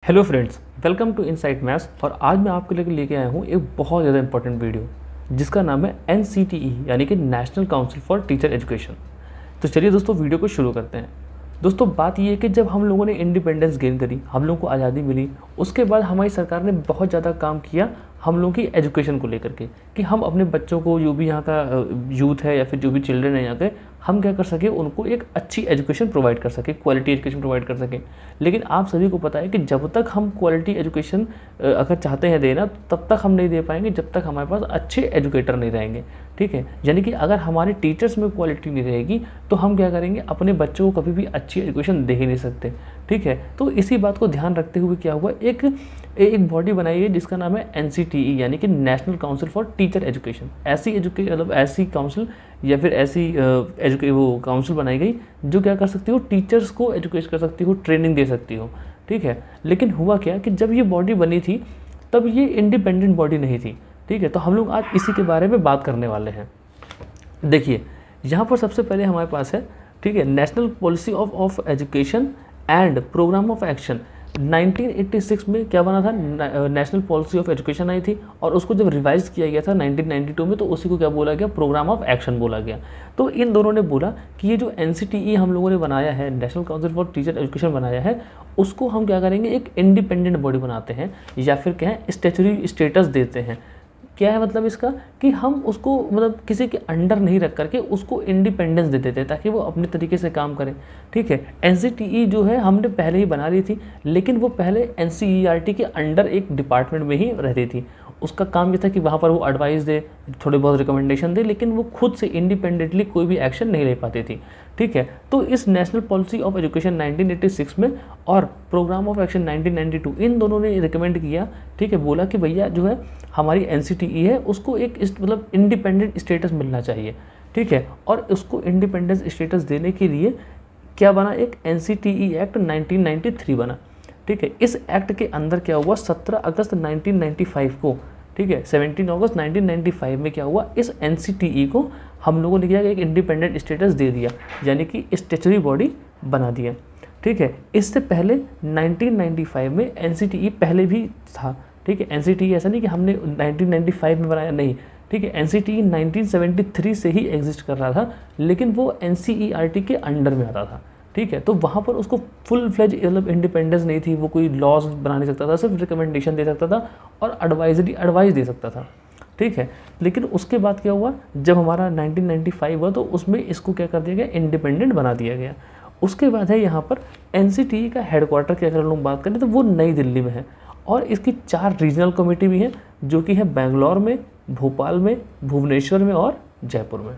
Hello friends, welcome to insight maths. और आज मैं आपके लिए लेके आया हूँ एक बहुत ज़्यादा इंपॉर्टेंट वीडियो जिसका नाम है NCTE यानी कि national council for teacher education. तो चलिए दोस्तों वीडियो को शुरू करते हैं। दोस्तों बात ये है कि जब हम लोगों ने इंडिपेंडेंस गेन करी, हम लोगों को आज़ादी मिली, उसके बाद हमारी सरकार ने बहुत ज़्यादा काम किया हम लोगों की एजुकेशन को लेकर के कि हम अपने बच्चों को, जो भी यहाँ का यूथ है या फिर जो भी चिल्ड्रन है यहाँ के, हम क्या कर सके, उनको एक अच्छी एजुकेशन प्रोवाइड कर सके, क्वालिटी एजुकेशन प्रोवाइड कर सके। लेकिन आप सभी को पता है कि जब तक हम क्वालिटी एजुकेशन अगर चाहते हैं देना, तब तक हम नहीं दे पाएंगे जब तक हमारे पास अच्छे एजुकेटर नहीं रहेंगे। ठीक है, यानी कि अगर हमारे टीचर्स में क्वालिटी नहीं रहेगी तो हम क्या करेंगे, अपने बच्चों को कभी भी अच्छी एजुकेशन दे ही नहीं सकते। ठीक है, तो इसी बात को ध्यान रखते हुए क्या हुआ, एक बॉडी बनाई है जिसका नाम है NCTE यानी कि national council for teacher education. ऐसी काउंसिल या फिर ऐसी वो काउंसिल बनाई गई जो क्या कर सकती हो, टीचर्स को एजुकेट कर सकती हो, ट्रेनिंग दे सकती हो। ठीक है, लेकिन हुआ क्या कि जब ये बॉडी बनी थी तब ये इंडिपेंडेंट बॉडी नहीं थी। ठीक है, तो हम लोग आज इसी के बारे में बात करने वाले हैं। देखिए यहाँ पर सबसे पहले हमारे पास है, ठीक है, national policy of education and programme of action. 1986 में क्या बना था, नेशनल पॉलिसी ऑफ एजुकेशन आई थी, और उसको जब रिवाइज किया गया था 1992 में, तो उसी को क्या बोला गया, प्रोग्राम ऑफ एक्शन बोला गया। तो इन दोनों ने बोला कि ये जो NCTE हम लोगों ने बनाया है, national council for teacher education बनाया है, उसको हम क्या करेंगे, एक इंडिपेंडेंट बॉडी बनाते हैं, या फिर क्या है, स्टैच्यूटरी स्टेटस देते हैं। क्या है मतलब इसका, कि हम उसको मतलब किसी के अंडर नहीं रख करके उसको इंडिपेंडेंस दे देते हैं ताकि वो अपने तरीके से काम करें। ठीक है, NCTE जो है हमने पहले ही बना ली थी, लेकिन वो पहले NCERT के अंडर एक डिपार्टमेंट में ही रहती थी। उसका काम ये था कि वहाँ पर वो एडवाइस दे, थोड़े बहुत रिकमेंडेशन दे, लेकिन वो खुद से इंडिपेंडेंटली कोई भी एक्शन नहीं ले पाती थी। ठीक है, तो इस नेशनल पॉलिसी ऑफ एजुकेशन 1986 में और प्रोग्राम ऑफ एक्शन 1992, इन दोनों ने रिकमेंड किया। ठीक है, बोला कि भैया जो है हमारी NCTE है उसको एक मतलब इंडिपेंडेंट स्टेटस मिलना चाहिए। ठीक है, और उसको इंडिपेंडेंस स्टेटस देने के लिए क्या बना, एक NCTE एक्ट 1993 बना। ठीक है, इस एक्ट के अंदर क्या हुआ, 17 अगस्त 1995 को, ठीक है, 17 अगस्त 1995 में क्या हुआ, इस NCTE को हम लोगों ने क्या, एक इंडिपेंडेंट स्टेटस दे दिया, यानी कि स्टैच्यूटरी बॉडी बना दिया। ठीक है, इससे पहले 1995 में NCTE पहले भी था। ठीक है, NCTE ऐसा नहीं कि हमने 1995 में बनाया, नहीं। ठीक है, NCTE 1973 से ही एग्जिस्ट कर रहा था, लेकिन वो NCERT के अंडर में आता था। ठीक है, तो वहाँ पर उसको फुल फ्लेज मतलब इंडिपेंडेंस नहीं थी, वो कोई लॉज बना नहीं सकता था, सिर्फ रिकमेंडेशन दे सकता था और एडवाइस दे सकता था। ठीक है, लेकिन उसके बाद क्या हुआ, जब हमारा 1995 हुआ तो उसमें इसको क्या कर दिया गया, इंडिपेंडेंट बना दिया गया। उसके बाद है यहाँ पर NCTE का हेडक्वार्टर की अगर लोग बात करें तो वो नई दिल्ली में है, और इसकी 4 रीजनल कमेटी भी हैं, जो कि है बेंगलोर में, भोपाल में, भुवनेश्वर में और जयपुर में।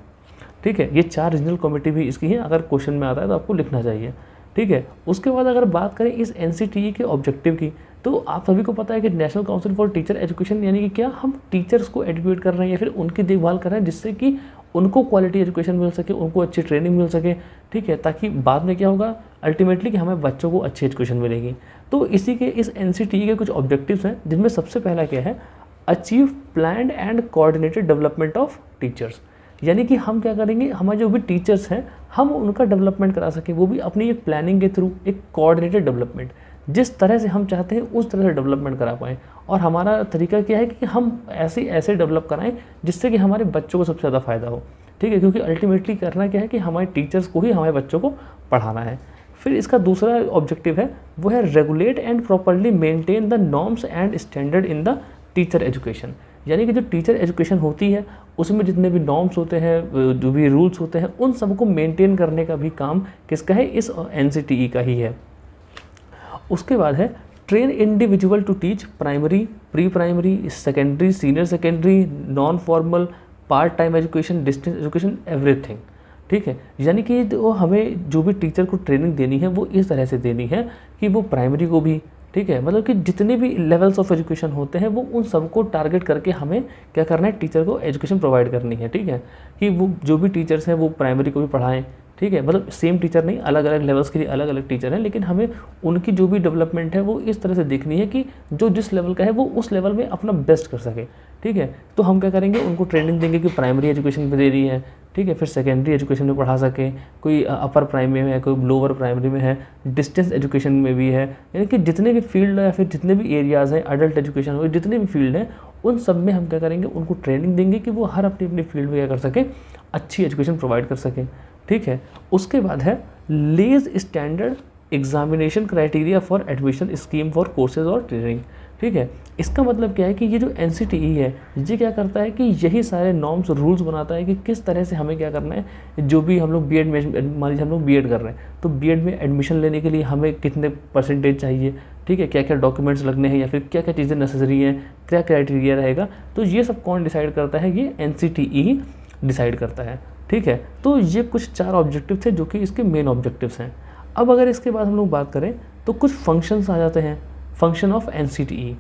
ठीक है, ये 4 रीजनल कमेटी भी इसकी है, अगर क्वेश्चन में आता है तो आपको लिखना चाहिए। ठीक है, उसके बाद अगर बात करें इस NCTE के ऑब्जेक्टिव की, तो आप सभी को पता है कि national council for teacher education यानी कि क्या, हम टीचर्स को एजुकेट कर रहे हैं या फिर उनकी देखभाल कर रहे हैं, जिससे कि उनको क्वालिटी एजुकेशन मिल सके, उनको अच्छी ट्रेनिंग मिल सके। ठीक है, ताकि बाद में क्या होगा, अल्टीमेटली कि हमें बच्चों को अच्छी एजुकेशन मिलेगी। तो इसी के इस NCTE के कुछ ऑब्जेक्टिव्स हैं, जिनमें सबसे पहला क्या है, achieve planned and coordinated development of teachers. यानी कि हम क्या करेंगे, हमारे जो भी टीचर्स हैं हम उनका डेवलपमेंट करा सकें, वो भी अपनी एक प्लानिंग के थ्रू, एक कोऑर्डिनेटेड डेवलपमेंट, जिस तरह से हम चाहते हैं उस तरह से डेवलपमेंट करा पाएँ। और हमारा तरीका क्या है कि हम ऐसे डेवलप कराएं जिससे कि हमारे बच्चों को सबसे ज़्यादा फ़ायदा हो। ठीक है, क्योंकि अल्टीमेटली करना क्या है कि हमारे टीचर्स को ही हमारे बच्चों को पढ़ाना है। फिर इसका दूसरा ऑब्जेक्टिव है, वो है regulate and properly maintain the norms and standard in the teacher education. यानी कि जो टीचर एजुकेशन होती है उसमें जितने भी नॉर्म्स होते हैं, जो भी रूल्स होते हैं, उन सबको मेंटेन करने का भी काम किसका है, इस NCTE का ही है। उसके बाद है train individual to teach primary, pre primary, secondary, senior secondary, non formal, part time education, distance education, everything. ठीक है, यानी कि वो हमें जो भी टीचर को ट्रेनिंग देनी है वो इस तरह से देनी है कि वो प्राइमरी को भी, ठीक है, मतलब कि जितने भी लेवल्स ऑफ एजुकेशन होते हैं वो उन सबको टारगेट करके हमें क्या करना है, टीचर को एजुकेशन प्रोवाइड करनी है। ठीक है, कि वो जो भी टीचर्स हैं वो प्राइमरी को भी पढ़ाएं। ठीक है, मतलब सेम टीचर नहीं, अलग अलग लेवल्स के लिए अलग अलग टीचर हैं, लेकिन हमें उनकी जो भी डेवलपमेंट है वो इस तरह से देखनी है कि जो जिस लेवल का है वो उस लेवल में अपना बेस्ट कर सके। ठीक है, तो हम क्या करेंगे, उनको ट्रेनिंग देंगे कि प्राइमरी एजुकेशन भी दे रही है, ठीक है। फिर सेकेंडरी एजुकेशन में पढ़ा सकें, कोई अपर प्राइमरी में है, कोई लोअर प्राइमरी में है, डिस्टेंस एजुकेशन में भी है, यानी कि जितने भी फील्ड है या फिर जितने भी एरियाज़ हैं, अडल्ट एजुकेशन हो, जितने भी फील्ड हैं, उन सब में हम क्या करेंगे, उनको ट्रेनिंग देंगे कि वो हर अपनी अपनी फील्ड में क्या कर सकें, अच्छी एजुकेशन प्रोवाइड कर सकें। ठीक है। उसके बाद है लेज standard examination criteria for admission scheme for courses और ट्रेनिंग। ठीक है। इसका मतलब क्या है कि ये जो NCTE है ये क्या करता है कि यही सारे नॉर्म्स रूल्स बनाता है कि किस तरह से हमें क्या करना है, जो भी हम लोग बीएड में, मान लीजिए हम लोग बीएड कर रहे हैं तो बीएड में एडमिशन लेने के लिए हमें कितने परसेंटेज चाहिए, ठीक है, क्या क्या डॉक्यूमेंट्स लगने हैं या फिर क्या क्या चीज़ें नेसेसरी हैं, क्या क्राइटेरिया रहेगा, तो ये सब कौन डिसाइड करता है, ये NCTE डिसाइड करता है। ठीक है। तो ये कुछ 4 ऑब्जेक्टिव थे जो कि इसके मेन ऑब्जेक्टिव्स हैं। अब अगर इसके बाद हम लोग बात करें तो कुछ फंक्शंस आ जाते हैं, फंक्शन ऑफ NCTE।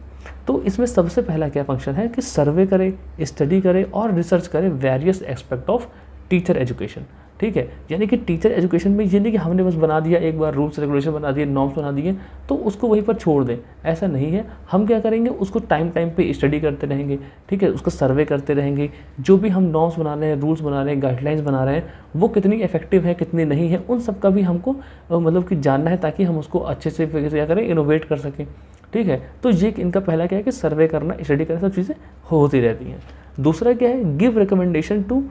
तो इसमें सबसे पहला क्या फंक्शन है कि सर्वे करे, स्टडी करे और रिसर्च करे various aspect of teacher education. ठीक है। यानी कि टीचर एजुकेशन में ये नहीं कि हमने बस बना दिया, एक बार रूल्स रेगुलेशन बना दिए, नॉर्म्स बना दिए तो उसको वहीं पर छोड़ दें, ऐसा नहीं है। हम क्या करेंगे, उसको टाइम पे स्टडी करते रहेंगे। ठीक है। उसका सर्वे करते रहेंगे, जो भी हम नॉर्म्स बना रहे हैं, रूल्स बना रहे हैं, गाइडलाइंस बना रहे हैं, वो कितनी इफेक्टिव है, कितनी नहीं है, उन सब का भी हमको मतलब कि जानना है, ताकि हम उसको अच्छे से क्या करें, इनोवेट कर सकें। ठीक है। तो ये इनका पहला क्या है कि सर्वे करना, स्टडी करना, सब चीज़ें होती रहती हैं। दूसरा क्या है, गिव रिकमेंडेशन टू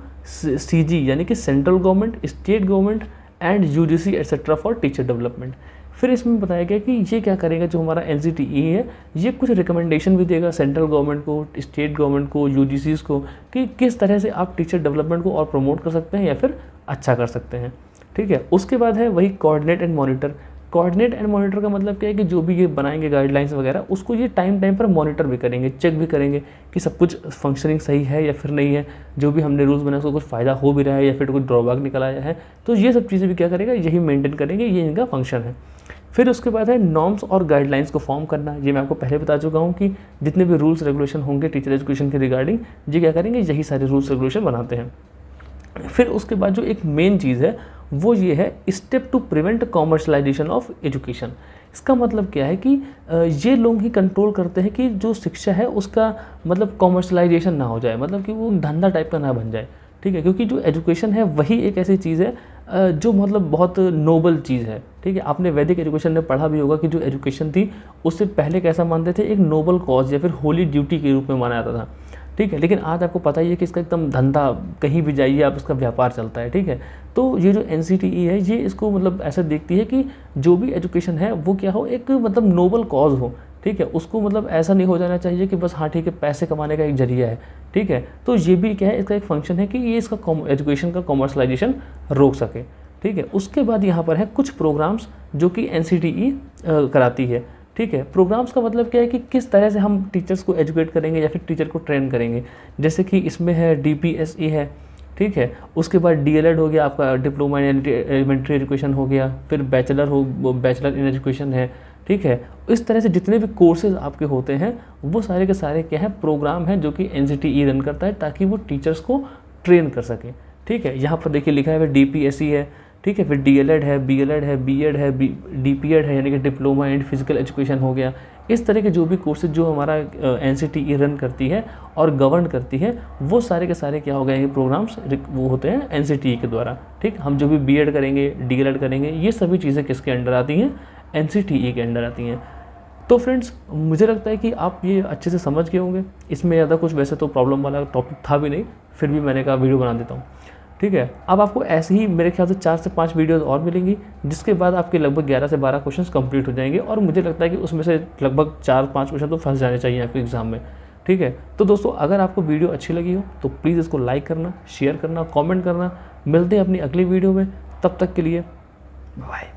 CG यानी कि central government, state government and UGC etcetera for teacher development. फिर इसमें बताया गया कि ये क्या करेगा, जो हमारा NCTE है ये कुछ रिकमेंडेशन भी देगा सेंट्रल गवर्नमेंट को, स्टेट गवर्नमेंट को, UGCs को, कि किस तरह से आप टीचर डेवलपमेंट को और प्रमोट कर सकते हैं या फिर अच्छा कर सकते हैं। ठीक है। उसके बाद है वही coordinate and monitor. Coordinate and monitor का मतलब क्या है कि जो भी ये बनाएंगे गाइडलाइंस वगैरह, उसको ये टाइम पर मॉनिटर भी करेंगे, चेक भी करेंगे कि सब कुछ फंक्शनिंग सही है या फिर नहीं है, जो भी हमने रूल्स बनाए उसको कुछ फ़ायदा हो भी रहा है या फिर कोई ड्रॉबैक निकल आया है, तो ये सब चीज़ें भी क्या करेगा, यही मेंटेन करेंगे, ये इनका फंक्शन है। फिर उसके बाद है नॉर्म्स और गाइडलाइंस को फॉर्म करना। ये मैं आपको पहले बता चुका हूँ कि जितने भी रूल्स रेगुलेशन होंगे टीचर एजुकेशन के रिगार्डिंग, ये क्या करेंगे, यही सारे रूल्स रेगुलेशन बनाते हैं। फिर उसके बाद जो एक मेन चीज़ है वो ये है step to prevent commercialisation of education. इसका मतलब क्या है कि ये लोग ही कंट्रोल करते हैं कि जो शिक्षा है उसका मतलब कॉमर्शलाइजेशन ना हो जाए, मतलब कि वो धंधा टाइप का ना बन जाए। ठीक है। क्योंकि जो एजुकेशन है वही एक ऐसी चीज़ है जो मतलब बहुत नोबल चीज़ है। ठीक है। आपने वैदिक एजुकेशन में पढ़ा भी होगा कि जो एजुकेशन थी उससे पहले कैसा मानते थे, एक नोबल कॉज या फिर होली ड्यूटी के रूप में माना जाता था। ठीक है। लेकिन आज आपको पता ही है कि इसका एकदम धंधा, कहीं भी जाइए आप, इसका व्यापार चलता है। ठीक है। तो ये जो NCTE है ये इसको मतलब ऐसा देखती है कि जो भी एजुकेशन है वो क्या हो, एक मतलब नोबल कॉज हो। ठीक है। उसको मतलब ऐसा नहीं हो जाना चाहिए कि बस हाँ ठीक है पैसे कमाने का एक जरिया है। ठीक है। तो ये भी क्या है, इसका एक फंक्शन है कि ये इसका एजुकेशन का कॉमर्शलाइजेशन रोक सके। ठीक है। उसके बाद यहाँ पर है कुछ प्रोग्राम्स जो कि NCTE कराती है। ठीक है। प्रोग्राम्स का मतलब क्या है कि किस तरह से हम टीचर्स को एजुकेट करेंगे या फिर टीचर को ट्रेन करेंगे। जैसे कि इसमें है DPSE है। ठीक है। उसके बाद DLED हो गया, आपका डिप्लोमा इन एलिमेंट्री एजुकेशन हो गया, फिर बैचलर इन एजुकेशन है। ठीक है। इस तरह से जितने भी कोर्सेज आपके होते हैं वो सारे के सारे क्या है, प्रोग्राम हैं जो कि NCTE रन करता है ताकि वो टीचर्स को ट्रेन कर सके। ठीक है। यहाँ पर देखिए लिखा है DPSE है। ठीक है। फिर DLED है, BLED है, B.Ed है, DPED है, यानी कि डिप्लोमा इन फिजिकल एजुकेशन हो गया। इस तरह के जो भी कोर्सेज जो हमारा NCTE रन करती है और गवर्न करती है, वो सारे के सारे क्या हो गए, ये प्रोग्राम्स वो होते हैं NCTE के द्वारा। ठीक। हम जो भी B.Ed करेंगे, DLED करेंगे, ये सभी चीज़ें किसके अंडर आती हैं, NCTE के अंडर आती हैं। तो फ्रेंड्स मुझे लगता है कि आप ये अच्छे से समझ गए होंगे। इसमें ज़्यादा कुछ वैसे तो प्रॉब्लम वाला टॉपिक था भी नहीं, फिर भी मैंने कहा वीडियो बना देता हूँ। ठीक है। अब आपको ऐसे ही मेरे ख्याल से 4 से 5 वीडियोज़ और मिलेंगी, जिसके बाद आपके लगभग 11 से 12 क्वेश्चंस कंप्लीट हो जाएंगे और मुझे लगता है कि उसमें से लगभग 4-5 क्वेश्चन तो फंस जाने चाहिए आपके एग्ज़ाम में। ठीक है। तो दोस्तों अगर आपको वीडियो अच्छी लगी हो तो प्लीज़ इसको लाइक करना, शेयर करना, कॉमेंट करना। मिलते हैं अपनी अगली वीडियो में, तब तक के लिए बाय।